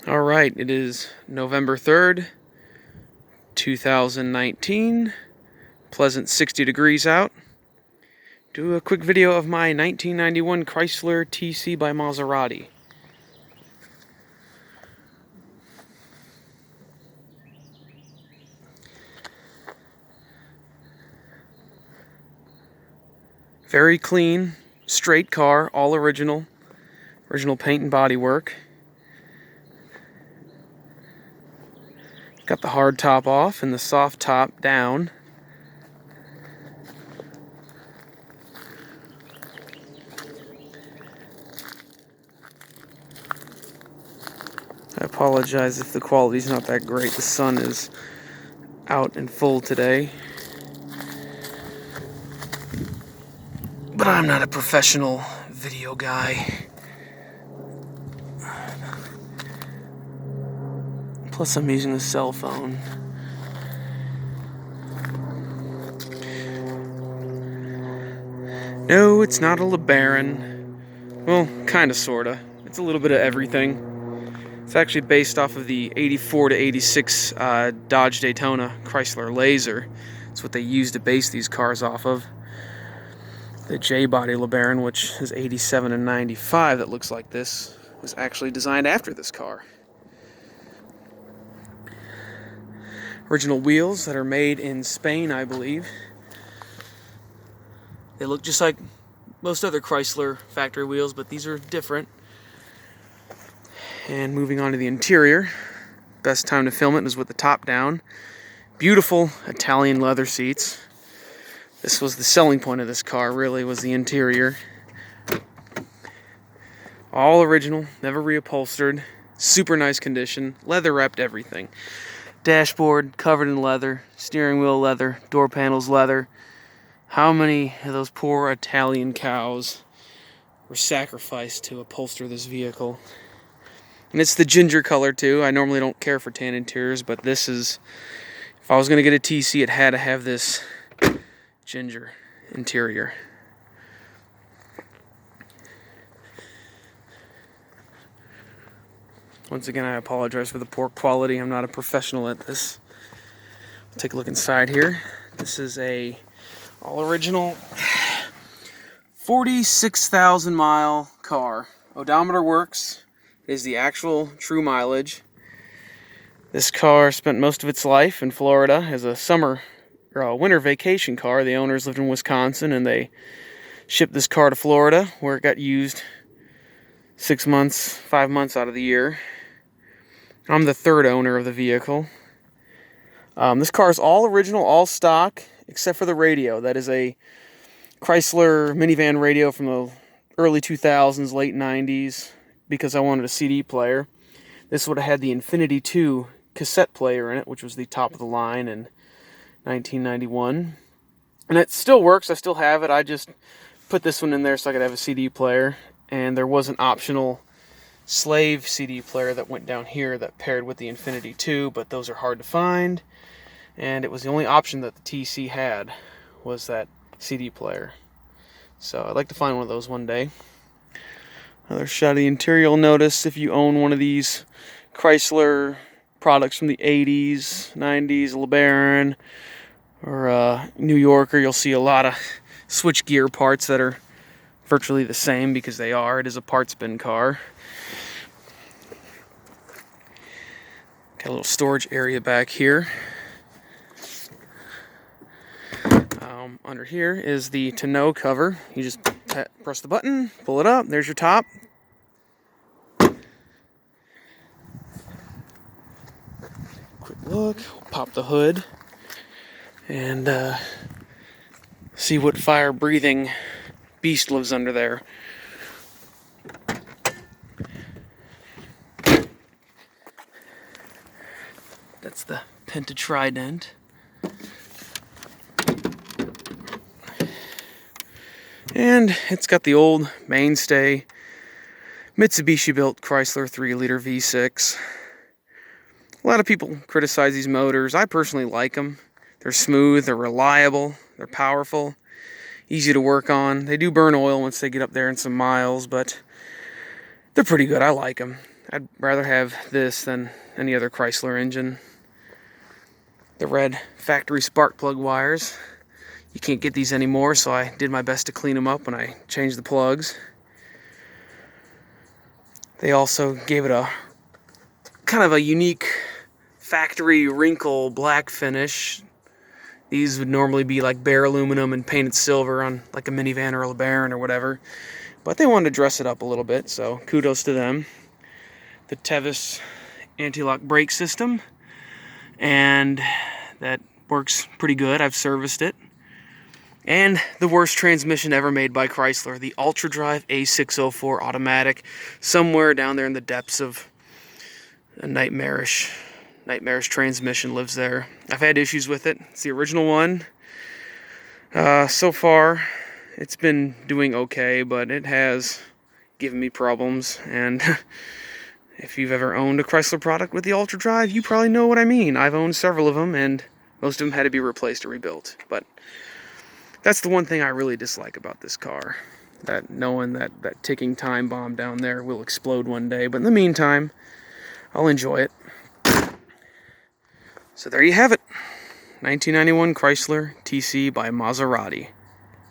All right, it is November 3rd, 2019. Pleasant 60 degrees out. Do a quick video of my 1991 Chrysler TC by Maserati. Very clean, straight car, all original paint and body work. Got the hard top off and the soft top down. I apologize if the quality's not that great. The sun is out in full today. But I'm not a professional video guy. Plus I'm using a cell phone. No, it's not a Lebaron. Well, kinda, sorta. It's a little bit of everything. It's actually based off of the 84 to 86 Dodge Daytona Chrysler Laser. That's what they used to base these cars off of. The J-body LeBaron, which is 87 and 95, that looks like this, was actually designed after this car. Original wheels that are made in Spain, I believe. They look just like most other Chrysler factory wheels, but these are different. And moving on to the interior, best time to film it was with the top down. Beautiful Italian leather seats. This was the selling point of this car, really, was the interior. All original, never reupholstered, super nice condition, leather wrapped everything. Dashboard covered in leather, steering wheel leather, door panels leather. How many of those poor Italian cows were sacrificed to upholster this vehicle? And it's the ginger color too. I normally don't care for tan interiors, but this is, if I was going to get a TC, it had to have this ginger interior. Once again, I apologize for the poor quality. I'm not a professional at this. Take a look inside here. This is a all original 46,000 mile car. Odometer works. It is the actual true mileage. This car spent most of its life in Florida as a summer or a winter vacation car. The owners lived in Wisconsin and they shipped this car to Florida where it got used 5 months out of the year. I'm the third owner of the vehicle. This car is all original, all stock, except for the radio. That is a Chrysler minivan radio from the early 2000s, late 90s, because I wanted a CD player. This would have had the Infinity 2 cassette player in it, which was the top of the line in 1991. And it still works. I still have it. I just put this one in there so I could have a CD player. And there was an optional slave CD player that went down here that paired with the Infinity 2, but those are hard to find. And it was the only option that the TC had, was that CD player. So I'd like to find one of those one day. Another shot of the interior. You'll notice if you own one of these Chrysler products from the 80s, 90s, LeBaron, or New Yorker, you'll see a lot of switchgear parts that are virtually the same because they are. It is a parts bin car. Got a little storage area back here. Under here is the tonneau cover. You just press the button, pull it up, there's your top. Quick look, pop the hood, and see what fire-breathing beast lives under there. That's the Penta Trident. And it's got the old mainstay Mitsubishi-built Chrysler 3-liter V6. A lot of people criticize these motors. I personally like them. They're smooth, they're reliable, they're powerful, easy to work on. They do burn oil once they get up there in some miles, but they're pretty good. I like them. I'd rather have this than any other Chrysler engine. The red factory spark plug wires. You can't get these anymore, so I did my best to clean them up when I changed the plugs. They also gave it a kind of a unique factory wrinkle black finish. These would normally be like bare aluminum and painted silver on like a minivan or a Lebaron or whatever. But they wanted to dress it up a little bit, so kudos to them. The Tevis anti-lock brake system, and that works pretty good. I've serviced it. And the worst transmission ever made by Chrysler, the Ultra Drive A604 automatic, somewhere down there in the depths of a nightmarish transmission lives there. I've had issues with it. It's the original one. So far, it's been doing okay, but it has given me problems. And if you've ever owned a Chrysler product with the Ultra Drive, you probably know what I mean. I've owned several of them, and most of them had to be replaced or rebuilt. But that's the one thing I really dislike about this car. That knowing that ticking time bomb down there will explode one day. But in the meantime, I'll enjoy it. So there you have it. 1991 Chrysler TC by Maserati.